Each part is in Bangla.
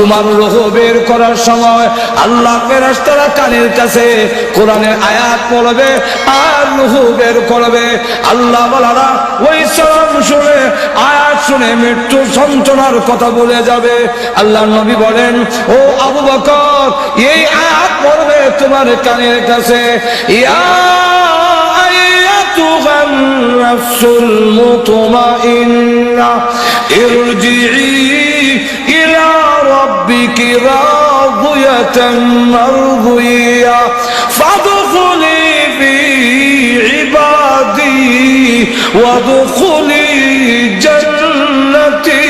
তোমার রূহ বের করার সময় আল্লাহ ফেরেশতারা কানের কাছে কোরআনের আয়াত পড়বে আর রূহ বের করবে। আল্লাহ ওয়ালারা ওই সালাম শুনে আয়াত শুনে মৃত্যু যন্ত্রণার কথা বলে যাবে। আল্লাহর নবী বলেন, ও আবু বকর, এই আয়াত পড়বে তোমার কানের কাছে, ইয়া আইয়াতুহান নাফসুল মুতমাইন্নাহ ইরজিই ইলা রাব্বিকি রাদিয়াতান মারদিয়া ফাদখুলি ফি ইবাদি ওয়াদখুলি জান্নাতি।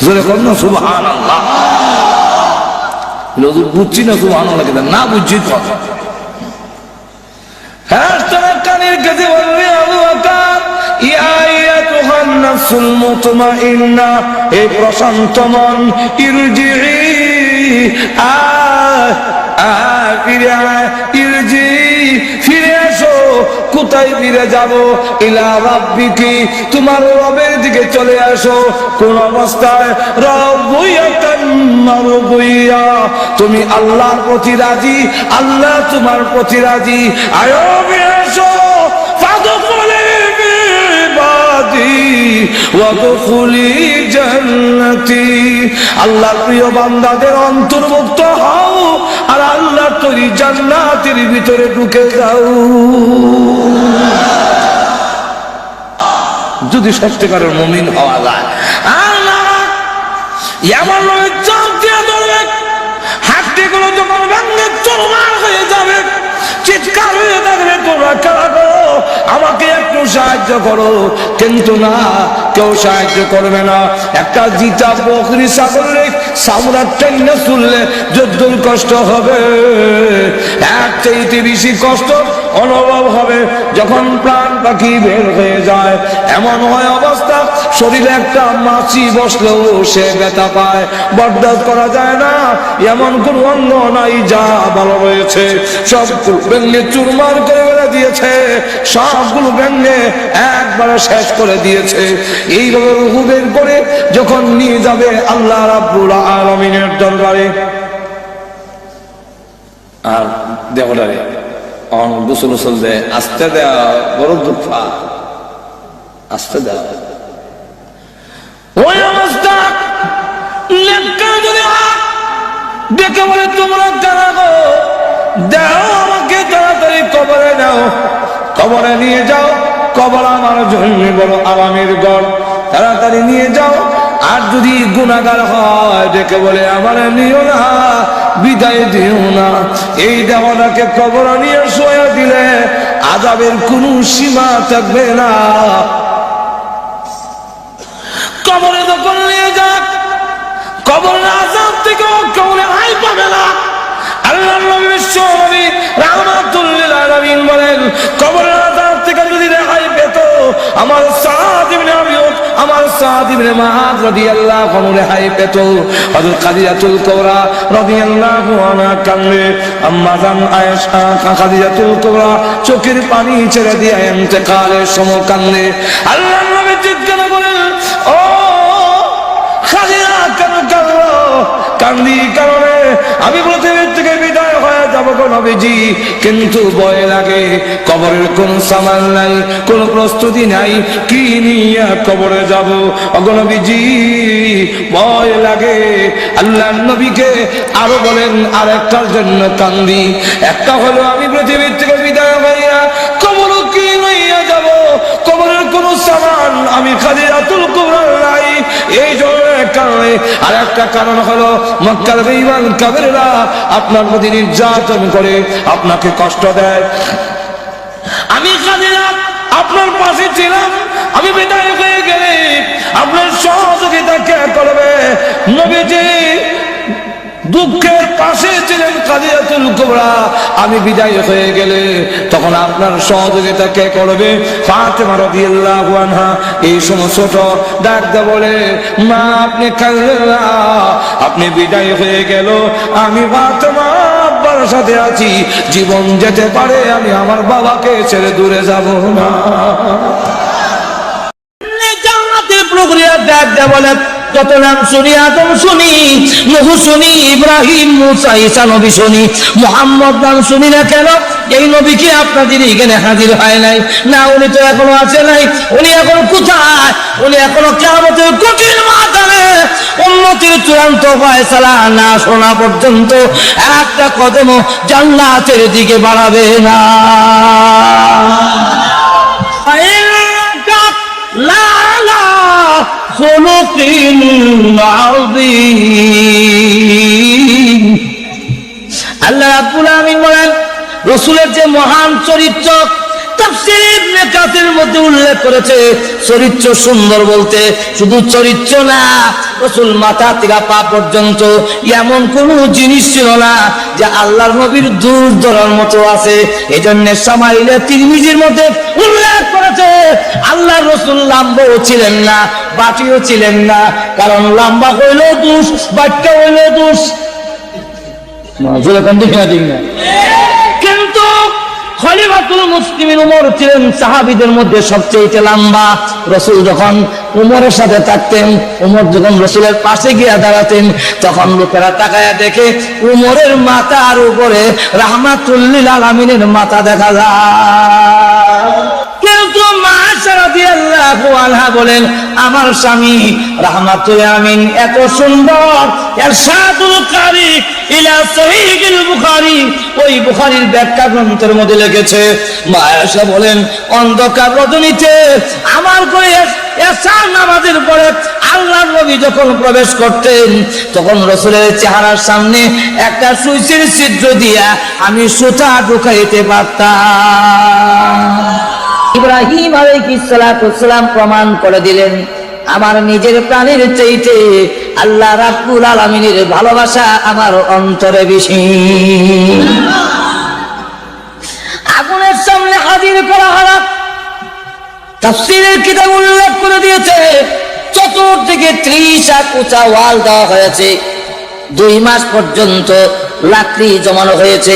জোরে বলুন না সুবহানাল্লাহ। লোক বুঝছি না সুবহানাল্লাহ কেন না বুঝছি তো। হ্যাঁ, তারা কানের কাছে বলবে, আবু বকর, ইয়া আইয়াতুহান নাফসুল মুতমাইন্নাহ, হে প্রশান্ত মন, ইরজিই ফিরে আসো। কোথায় ফিরে যাব? ইলা রাব্বিকি, তোমার রবের দিকে চলে আসো। কোন অবস্থায়? রাদিয়াতান মারদিয়া, তুমি আল্লাহর প্রতি রাজি, আল্লাহ তোমার প্রতি রাজি। আয়ো ফিরে আসো। ফাদখুলি ফি ইবাদি ওয়াদখুলি জান্নাতি, আল্লাহর প্রিয় বান্দাদের অন্তর্ভুক্ত হও আর আল্লাহর তৈরি জান্নাতের ভিতরে ঢুকে যাও। যদি সত্যিকারের মুমিন হওয়া যায়। আর না, এমন নয় চাপ দিয়ে ধরবে, হাতগুলো যখন ভাঙবে চুরমার হয়ে যাবে, চিৎকার হয়ে থাকবে, তোমরা খেলা করো, আমাকে একটু সাহায্য করো। কিন্তু না, কেউ সাহায্য করবে না। একটা জিতা বকরি ছাগলের চামড়া টেনে তুললে যদ্দুর কষ্ট হবে, এক চাইতে বেশি কষ্ট অনুভব হবে যখন প্রাণ পাখি বের হয়ে যায়। এমন হয় অবস্থা, শরীরে একটা মাছি বসলেও সে ব্যথা পায়, বরদাস্ত করা যায় না। এমন কোন অঙ্গ নাই যা ভালো রয়েছে, সবগুলো ভেঙে চুরমার করে বেড়ে দিয়েছে, সবগুলো ভেঙে একবারে শেষ করে দিয়েছে। এইভাবে রূহ বের করে যখন নিয়ে যাবে আল্লাহ রাব্বুল আলামিনের দরবারে, আর দেবতারে গোসল গোসল দেয়, আস্তে দেয়া বড় দুঃখ, আস্তে দেওয়া। ওই অবস্থা যদি দেখে বলে, তোমরা কারা গো, দাও আমাকে তাড়াতাড়ি কবরে নাও, কবরে নিয়ে যাও, কবর আমার জন্য বড় আরামের ঘর, তাড়াতাড়ি নিয়ে যাও। আর যদি গুনাহগার হয় ডেকে বলে, আমার নিও না, বিদায় দিও না। এই দেওয়ানাকে কবর নিয়ে শোয়া দিলে আযাবের কোনো সীমা থাকবে না। কবরে যখন নিয়ে যাক, কবরের আযাব থেকে কেউ রেহাই পাবে না। আল্লাহর নবী বিশ্বনবী রাহমাতুল লিল আলামিন বলেন, কবরের আযাব থেকে যদি রেহাই পেত আমার সাদ ইবনে আবিউদ, আমার সাদ ইবনে মুআয রাদিয়াল্লাহু আনহু রেহাই পেত। হযরত খাদিজাতুল কুবরা রাদিয়াল্লাহু আনহা কান্দে, আম্মা জান আয়েশা খাদিজাতুল কুবরা চোখের পানি ছেড়ে দিয়ে ইন্তেকালের সময় কান্দে। আল্লাহর নবী জিজ্ঞাসা করেন, ও খাদিজা কেন কাঁদো? কান্দি কারণে আমি পৃথিবীর থেকে বিদায় হয়ে যাবো গো নবীজি, কিন্তু ভয় লাগে, কবরের কোন সামান নাই, কোন প্রস্তুতি নাই, কি নিয়ে কবরে যাব গো নবীজি, ভয় লাগে। আল্লাহর নবীকে আরো বলেন আরেকটার জন্য কান্দি, একটা হলো আমি পৃথিবীর থেকে বিদায় হইয়া কবর কি নিয়ে যাব, কবরের কোন সামান আমি খাদিজাতুল কুবরা নাই, এই জন্য কারণে। আর একটা কারণ হলো মক্কার বেঈমান কাফেররা আপনার প্রতি নির্যাতন করে, আপনাকে কষ্ট দেয়। আমি খাদিজা আপনার পাশে ছিলাম, আমি বিদায় হয়ে গেলে আপনার সহযোগিতা কে করবে? নবীজি দুঃখের পাশে ছিলেন খাদিজাতুল কুবরা, আমি বিদায় হয়ে গেলে তখন আপনার সহযোগিতা কে করবে? ফাতেমা রাদিয়াল্লাহু আনহা এই সময় ছোট ডাক দিয়ে বলে, মা আপনি কাঁদবেন না, আপনি বিদায় হয়ে গেল, আমি ফাতেমা আব্বার সাথে আছি, জীবন যেতে পারে, আমি আমার বাবাকে ছেড়ে দূরে যাব না। জান্নাতের প্রক্রিয়া ডাক দিয়ে বলে, যত নাম শুনি, আদম শুনি, নূহ শুনি, ইব্রাহিম, মুসা, ঈসা নবী শুনি, মুহাম্মদ নাম শুনি না কেন? এই নবী কি আপনাদের এখানে হাজির হয় নাই? না, উনি তো এখনো আছে নাই। উনি এখন কোথায়? উনি এখনো কিয়ামতের কঠিন মাঠে উম্মতের চূড়ান্ত ফয়সালা না শোনা পর্যন্ত একটা কদম জান্নাতের দিকে বাড়াবে না। আল্লাহ রাব্বুল আলামিন বলেন, রাসূলের যে মহান চরিত্র, তাফসীর ইবনে কাসিরের মধ্যে উল্লেখ করেছে, চরিত্র সুন্দর বলতে শুধু চরিত্র না, রাসূল মাথা থেকে পা পর্যন্ত এমন কোন জিনিস ছিল না যে আল্লাহর নবীর দূর ধরার মতো আছে। এজন্য শামাইলে তিরমিজির মধ্যে উল্লেখ করেছে, আল্লাহর রাসূল লম্বাও ছিলেন না, বাটিও ছিলেন না। কারণ লম্বা হইল দোষ, বাট্টা হইল দোষ। কিন্তু খলিফাতুল মুসলিমিন ওমর ছিলেন সাহাবীদের মধ্যে সবচেয়ে লম্বা। রাসূল যখন ওমরের সাথে থাকতেন, ওমর যখন রাসূলের পাশে গিয়ে দাঁড়াতেন, তখন লোকেরা তাকায়া দেখে ওমরের মাথার উপরে রাহমাতুল লিল আলামিনের মাথা দেখা যায়। কিন্তু মা আয়েশা রাদিয়াল্লাহু আনহা বলেন, আমার স্বামী রাহমাতুল আমিন এত সুন্দর, ইরশাদুল কারি ইলা সহিহুল বুখারী, ওই বুখারীর ব্যাখ্যা গ্রন্থের মধ্যে লিখেছে, মা আয়েশা বলেন, অন্ধকার রজনীতে আমার ঘরে এশার নামাজের পরে আল্লাহর নবী যখন প্রবেশ করতেন, তখন রাসূলের চেহারার সামনে একটা সুইচের ছিদ্র দিয়া আমি সুতা ঢুকাইতে পারতাম। ইব্রাহিম আলাইহিস সালাতু ওয়াসসালাম প্রমাণ করে দিলেন, আমার নিজের প্রাণের চাইতে আল্লাহ রাব্বুল আলামিনের ভালোবাসা আমার অন্তরে বেশি। আগুনের সামনে হাজির করা হলো। তাফসীরের কিতাব উল্লেখ করে দিয়েছে, চতুর্দিকে 30 হাত ওয়াল দেওয়া হয়েছে। 2 মাস পর্যন্ত লাকড়ি জমানো হয়েছে।